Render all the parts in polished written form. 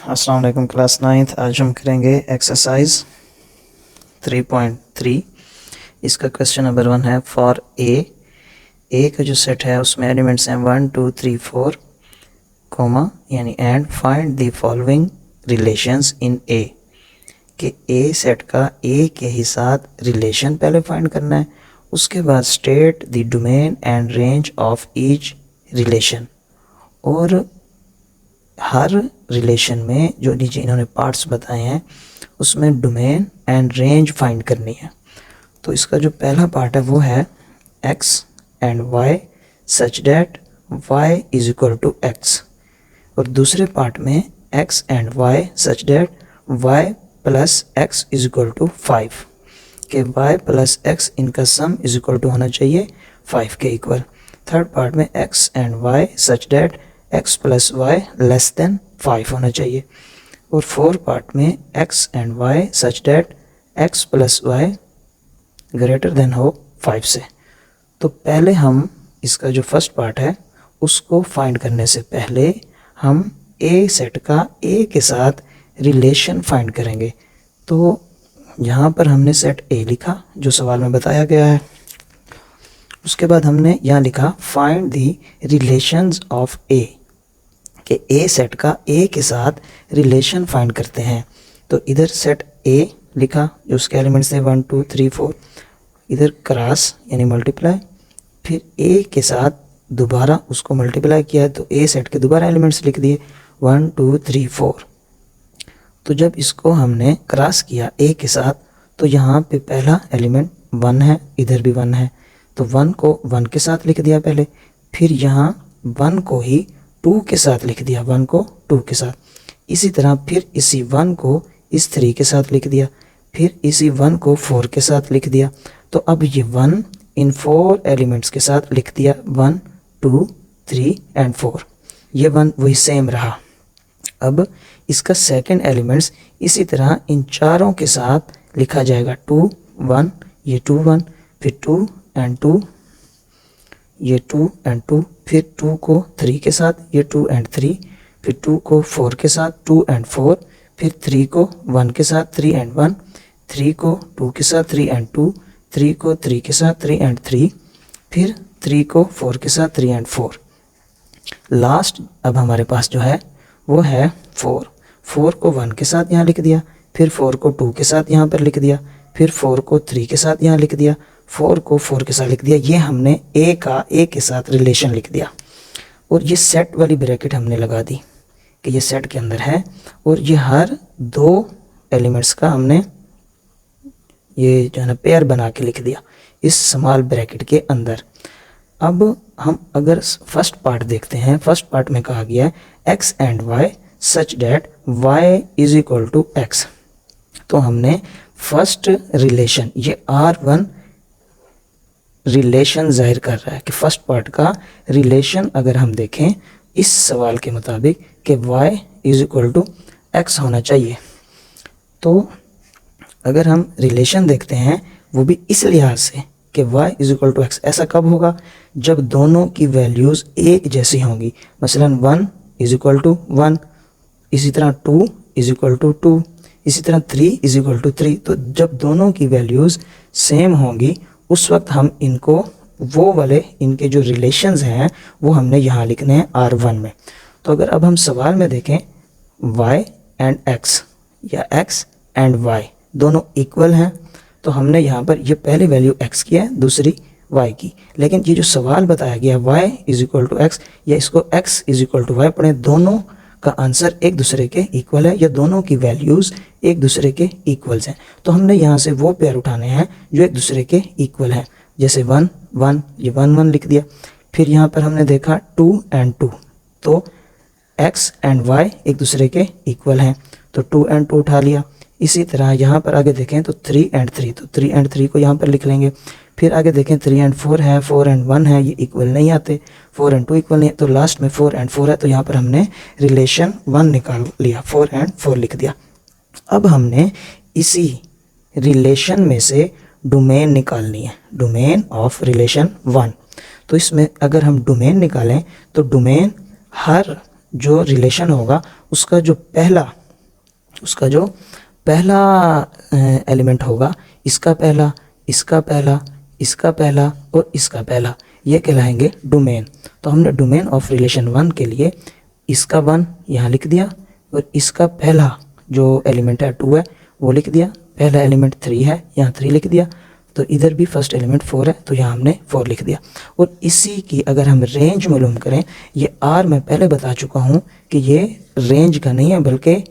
अस्सलाम वालेकुम class 9th। आज हम करेंगे एक्सरसाइज 3.3। इसका क्वेश्चन नंबर 1 है फॉर ए का जो सेट है उसमें एलिमेंट्स हैं 1 2 3 4 कॉमा यानी and find the following relations in A कि ए सेट का ए के ही साथ रिलेशन पहले फाइंड करना है, उसके बाद state the domain and range of each relation. और हर रिलेशन में जो नीचे इन्होंने पार्ट्स बताए हैं उसमें डोमेन एंड रेंज फाइंड करनी है। तो इसका जो पहला पार्ट है वो है x and y such that y is equal to x, और दूसरे पार्ट में x and y such that y plus x is equal to 5 के y प्लस x इनका सम इज इक्वल टू होना चाहिए 5 के इक्वल। थर्ड पार्ट में x and y such that x plus Y less than 5 होना चाहिए, और फोर्थ पार्ट में x and y such that x plus Y greater than हो 5 से। तो पहले हम इसका जो फर्स्ट पार्ट है उसको फाइंड करने से पहले हम a सेट का a के साथ रिलेशन फाइंड करेंगे। तो यहाँ पर हमने सेट a लिखा जो सवाल में बताया गया है, उसके बाद हमने यहाँ लिखा फाइंड दी रिलेशंस ऑफ ए कि ए सेट का ए के साथ रिलेशन फाइंड करते हैं। तो इधर सेट ए लिखा जो उसके एलिमेंट्स थे 1 2 3 4, इधर क्रॉस यानी मल्टीप्लाई, फिर ए के साथ दोबारा उसको मल्टीप्लाई किया तो ए सेट के दोबारा एलिमेंट्स लिख दिए 1 2 3 4। तो जब इसको हमने क्रॉस किया ए के साथ तो यहाँ पे पहला एलिमेंट 1 है, इधर भी 1 है, तो 1 को 1 के साथ लिख दिया पहले, फिर यहाँ 1 को ही 2 के साथ लिख दिया, 1 को 2 के साथ। इसी तरह फिर इसी 1 को इस 3 के साथ लिख दिया, फिर इसी 1 को 4 के साथ लिख दिया। तो अब ये 1 इन 4 एलिमेंट्स के साथ लिख दिया 1 2 3 एंड 4। ये 1 वही सेम रहा। अब इसका सेकंड एलिमेंट्स इसी तरह इन चारों के साथ लिखा जाएगा 2 1, ये 2 1, फिर 2 एंड 2, ये 2 एंड 2, फिर 2 को 3 के साथ, ये 2 एंड 3, फिर 2 को 4 के साथ 2 एंड 4, फिर 3 को 1 के साथ 3 एंड 1, 3 को 2 के साथ 3 एंड 2, 3 को 3 के साथ 3 एंड 3, फिर 3 को 4 के साथ 3 एंड 4। लास्ट अब हमारे पास जो है वो है 4 को 1 के साथ यहाँ लिख दिया, फिर 4 को 2 के साथ यहाँ पर लिख दिया, फिर 4 को 3 के साथ यहाँ लिख दिया, 4 को 4 के साथ लिख दिया। ये हमने ए का ए के साथ रिलेशन लिख दिया, और ये सेट वाली ब्रैकेट हमने लगा दी कि ये सेट के अंदर है, और ये हर 2 एलिमेंट्स का हमने ये जो है ना पेयर बना के लिख दिया इस स्मॉल ब्रैकेट के अंदर। अब हम अगर फर्स्ट पार्ट देखते हैं, फर्स्ट पार्ट में कहा गया है x and y such that y is equal to x। तो हमने फर्स्ट रिलेशन ये R1 रिलेशन जाहिर कर रहा है कि फर्स्ट पार्ट का रिलेशन अगर हम देखें इस सवाल के मुताबिक कि y is equal to x होना चाहिए। तो अगर हम रिलेशन देखते हैं वो भी इस लिहाज से कि y is equal to x, ऐसा कब होगा जब दोनों की वैल्यूज़ एक जैसी होंगी। मसलन 1 इज इक्वल टू 1, इसी तरह 2 इज इक्वल टू 2, इसी तरह 3 इज इक्वल टू 3। तो जब दोनों की वैल्यूज़ सेम होंगी उस वक्त हम इनको वो वाले इनके जो रिलेशंस हैं वो हमने यहाँ लिखने हैं R1 में। तो अगर अब हम सवाल में देखें y एंड x या x एंड y दोनों इक्वल हैं, तो हमने यहाँ पर ये पहली वैल्यू x की है, दूसरी y की, लेकिन ये जो सवाल बताया गया y is equal to x या इसको x is equal to y पढ़ें, दोनों का आंसर एक दूसरे के इक्वल है या दोनों की वैल्यूज़ एक दूसरे के इक्वल्स हैं। तो हमने यहाँ से वो पेयर उठाने हैं जो एक दूसरे के इक्वल हैं, जैसे 1 1, ये 1 1 लिख दिया। फिर यहाँ पर हमने देखा 2 एंड 2, तो x एंड y एक दूसरे के इक्वल हैं, तो 2 एंड 2 उठा लिया। इसी तरह यहाँ पर आगे देखें तो 3 एंड 3, तो 3 एंड 3 को यहाँ पर लिख लेंगे। फिर आगे देखें 3 एंड 4 है, 4 एंड 1 है, ये इक्वल नहीं आते, 4 एंड 2 इक्वल नहीं है, तो लास्ट में 4 एंड 4 है, तो यहाँ पर हमने रिलेशन 1 निकाल लिया, 4 एंड 4 लिख दिया। अब हमने इसी रिलेशन में से डोमेन निकालनी है, डोमेन ऑफ रिलेशन 1। तो इसमें अगर हम डोमेन निकालें तो डोमेन हर जो रिलेशन होगा उसका जो पहला एलिमेंट होगा, इसका पहला, इसका पहला, इसका पहला और इसका पहला, ये कहलाएंगे डोमेन। तो हमने डोमेन ऑफ रिलेशन 1 के लिए इसका 1 यहाँ लिख दिया और इसका पहला जो एलिमेंट है 2 है वो लिख दिया, पहला एलिमेंट 3 है यहाँ 3 लिख दिया, तो इधर भी फर्स्ट एलिमेंट 4 है तो यहाँ हमने 4 लिख दिया। और इसी की अगर हम रेंज मालूम करें, ये R मैं पहले बता चुका हूँ कि ये रेंज का नहीं है बल्कि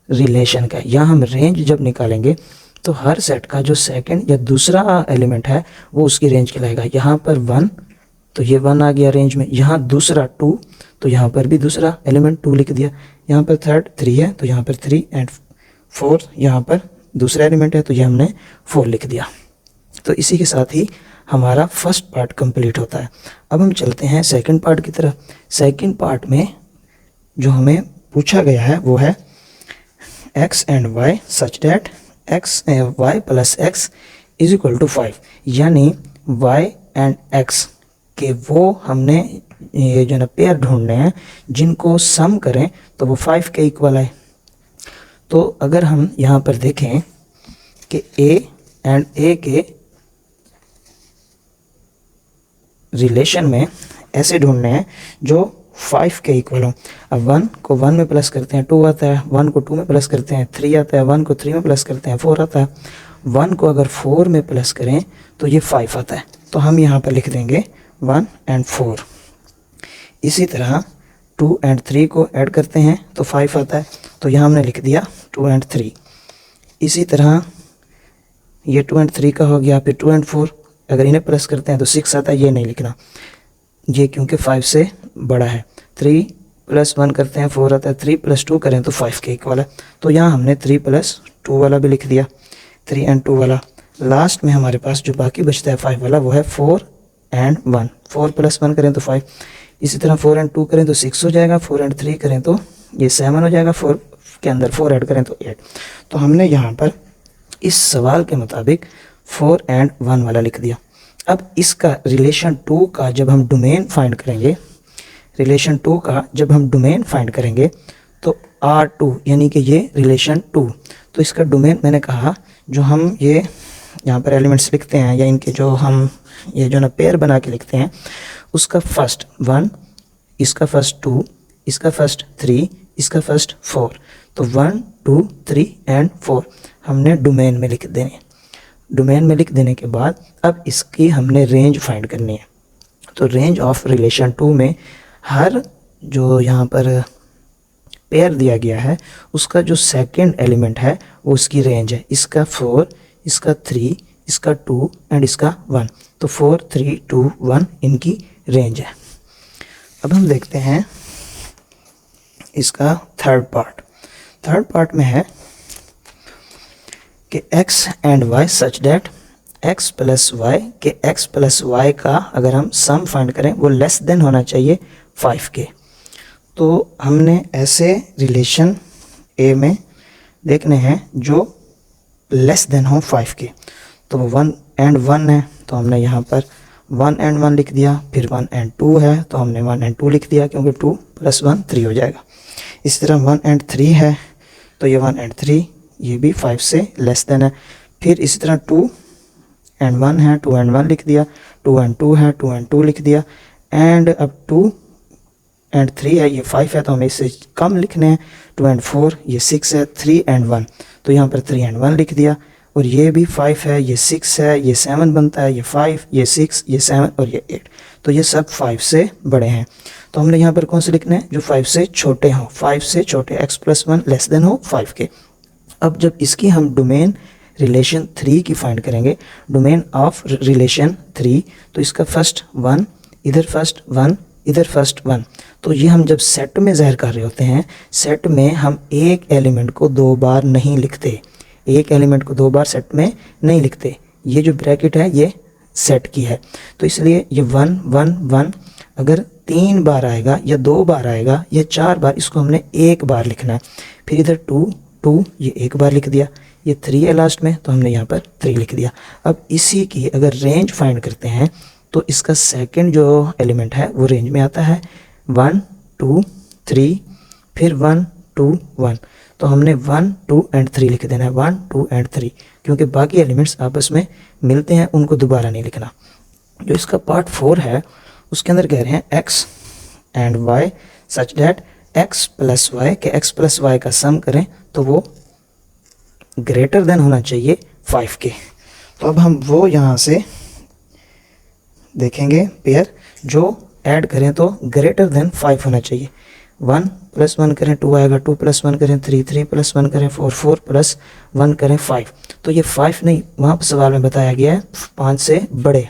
रिलेशन का है। यहाँ हम रेंज जब निकालेंगे तो हर सेट का जो सेकंड या दूसरा एलिमेंट है वो उसकी रेंज कहलाएगा। यहाँ पर 1 तो ये 1 आ गया रेंज में, यहाँ दूसरा 2 तो यहाँ पर भी दूसरा एलिमेंट 2 लिख दिया, यहाँ पर थर्ड 3 है तो यहाँ पर 3 एंड 4 यहाँ पर दूसरा एलिमेंट है तो ये हमने 4 लिख दिया। तो इसी के साथ ही हमारा फर्स्ट पार्ट कंप्लीट होता है। अब हम चलते हैं सेकंड पार्ट की तरफ। सेकंड पार्ट में जो हमें पूछा गया है वो है x and y such that x y plus x is equal to 5, यानी y एंड x के वो हमने ये जो ना पेयर ढूंढने हैं जिनको सम करें तो वो 5 के इक्वल है। तो अगर हम यहाँ पर देखें कि a एंड a के रिलेशन में ऐसे ढूंढने हैं जो 5 के इक्वल हो। अब 1 को 1 में प्लस करते हैं 2 आता है, 1 को 2 में प्लस करते हैं 3 आता है, 1 को 3 में प्लस करते हैं 4 आता है, 1 को अगर 4 में प्लस करें तो ये 5 आता है। तो हम यहाँ पर लिख देंगे 1 एंड 4। इसी तरह 2 एंड 3 को ऐड करते हैं तो 5 आता है, तो यहाँ हमने लिख दिया 2 एंड 3। इसी तरह ये 2 एंड 3 का हो गया, फिर 2 एंड 4 अगर इन्हें प्लस करते हैं तो 6 आता है, ये नहीं लिखना ये क्योंकि 5 से बड़ा है। 3 प्लस 1 करते हैं 4 आता है, 3 प्लस 2 करें तो 5 के इक्वल है। तो यहाँ हमने 3 प्लस 2 वाला भी लिख दिया, 3 एंड 2 वाला। लास्ट में हमारे पास जो बाकी बचता है 5 वाला वो है 4 एंड 1। 4 प्लस 1 करें तो 5, इसी तरह 4 एंड 2 करें तो 6 हो जाएगा, 4 एंड 3 करें तो ये 7 हो जाएगा, 4 के अंदर 4 ऐड करें तो 8। तो हमने यहाँ पर इस सवाल के मुताबिक 4 एंड 1 वाला लिख दिया। अब इसका रिलेशन 2 का जब हम डोमेन फाइंड करेंगे, रिलेशन 2 का जब हम डोमेन फाइंड करेंगे तो R2 यानी कि ये रिलेशन 2, तो इसका डोमेन मैंने कहा जो हम ये यहाँ पर एलिमेंट्स लिखते हैं या इनके जो हम ये जो ना पेयर बना के लिखते हैं, उसका फर्स्ट 1, इसका फर्स्ट 2, इसका फर्स्ट 3, इसका फर्स्ट 4, तो 1 2 3 एंड 4 हमने डोमेन में लिख देने। डोमेन में लिख देने के बाद अब इसकी हमने रेंज फाइंड करनी है। तो रेंज ऑफ रिलेशन 2 में हर जो यहाँ पर पेयर दिया गया है उसका जो सेकंड एलिमेंट है वो उसकी रेंज है। इसका 4, इसका 3, इसका 2 एंड इसका 1, तो 4 3 2 1 इनकी रेंज है। अब हम देखते हैं इसका थर्ड पार्ट। थर्ड पार्ट में है कि x and y such that x plus Y के x प्लस वाई का अगर हम सम फाइंड करें वो लेस देन होना चाहिए 5 के। तो हमने ऐसे रिलेशन A में देखने हैं जो लेस देन हो 5 के। तो 1 एंड 1 है तो हमने यहाँ पर 1 एंड 1 लिख दिया, फिर 1 एंड 2 है तो हमने 1 एंड 2 लिख दिया क्योंकि 2 प्लस 1 3 हो जाएगा। इसी तरह 1 एंड 3 है तो ये 1 एंड 3 ये भी 5 से लेस देन है। फिर इसी तरह 2 एंड 1 है, 2 एंड 1 लिख दिया, 2 एंड 2 है, 2 एंड 2 लिख दिया, एंड अब 2 एंड 3 है ये 5 है तो हमें इससे कम लिखने हैं। 2 एंड 4 ये 6 है, 3 एंड 1 तो यहाँ पर 3 एंड 1 लिख दिया, और ये भी 5 है, ये 6 है, ये 7 बनता है, ये 5, ये 6, ये 7 और ये 8, तो ये सब 5 से बड़े हैं। तो हमने यहाँ पर कौन से लिखने हैं जो 5 से छोटे हों, 5 से छोटे, x प्लस 1 लेस देन हो 5 के। अब जब इसकी हम डोमेन रिलेशन 3 की फाइंड करेंगे, डोमेन ऑफ रिलेशन 3, तो इसका फर्स्ट 1 इधर फर्स्ट 1 इधर फर्स्ट 1, तो ये हम जब सेट में ज़ाहिर कर रहे होते हैं, सेट में हम एक एलिमेंट को 2 बार नहीं लिखते, एक एलिमेंट को 2 बार सेट में नहीं लिखते। ये जो ब्रैकेट है ये सेट की है, तो इसलिए ये 1 1 1 अगर 3 बार आएगा या 2 बार आएगा या 4 बार, इसको हमने 1 बार लिखना है। फिर इधर 2 2 ये 1 बार लिख दिया, ये 3 है लास्ट में तो हमने यहाँ पर 3 लिख दिया। अब इसी की अगर रेंज फाइंड करते हैं तो इसका सेकंड जो एलिमेंट है वो रेंज में आता है 1 2 3, फिर 1 2 1, तो हमने 1 2 एंड 3 लिख देना है, 1 2 एंड 3, क्योंकि बाकी एलिमेंट्स आपस में मिलते हैं, उनको दोबारा नहीं लिखना। जो इसका पार्ट 4 है उसके अंदर कह रहे हैं x and y such that x plus Y के x प्लस वाई का सम करें तो वो ग्रेटर देन होना चाहिए 5 के। तो अब हम वो यहाँ से देखेंगे पेयर जो ऐड करें तो ग्रेटर देन 5 होना चाहिए। 1 + 1 करें 2 आएगा, 2 + 1 करें 3, 3 + 1 करें 4, 4 + 1 करें 5। तो ये 5 नहीं, वहाँ पर सवाल में बताया गया है 5 से बड़े,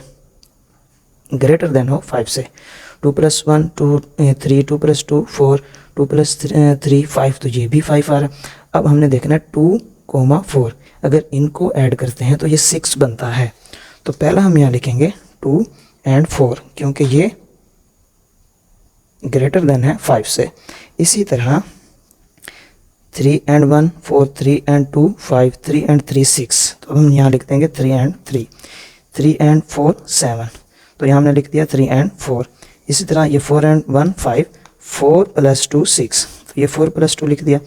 ग्रेटर देन हो 5 से। 2 + 1 2 3, 2 + 2 4, 2 + 3 5, तो ये भी 5 आ रहा है। अब हमने देखना है 2, 4, अगर इनको ऐड करते हैं तो ये 6 बनता है। तो पहला हम यहाँ लिखेंगे 2 एंड 4, क्योंकि ये ग्रेटर देन है 5 से। इसी तरह 3 एंड 1 4, 3 एंड 2 5, 3 एंड 3 6, तो हम यहाँ लिख देंगे 3 एंड 3, 3 एंड 4 7, तो यहाँ हमने लिख दिया 3 एंड 4। इसी तरह ये 4 एंड 1 5, 4 + 2 6, तो ये 4 + 2 लिख दिया,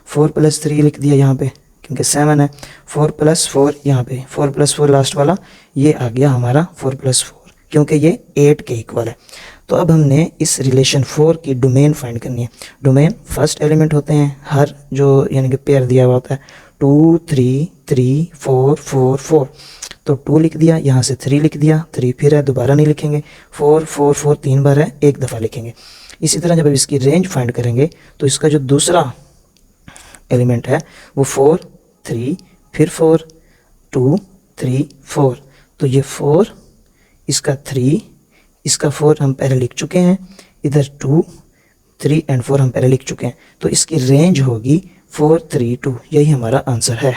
4 + 3 लिख दिया यहाँ पे क्योंकि 7 है, 4 + 4 यहाँ पे, 4 + 4 लास्ट वाला ये आ गया हमारा 4 + 4, क्योंकि ये 8 के इक्वल है। तो अब हमने इस रिलेशन 4 की डोमेन फाइंड करनी है। डोमेन फर्स्ट एलिमेंट होते हैं हर जो यानी कि पेयर दिया हुआ होता है 2 3 3 4 4 4, तो 2 लिख दिया, यहाँ से 3 लिख दिया, 3 फिर है दोबारा नहीं लिखेंगे, 4 4 4 3 बार है, एक दफ़ा लिखेंगे। इसी तरह जब इसकी रेंज फाइंड करेंगे तो इसका जो दूसरा एलिमेंट है वो 4 3 फिर 4 2 3 4, तो ये 4 इसका 3 इसका 4 हम पहले लिख चुके हैं, इधर 2 3 एंड 4 हम पहले लिख चुके हैं, तो इसकी रेंज होगी 4 3 2, यही हमारा आंसर है।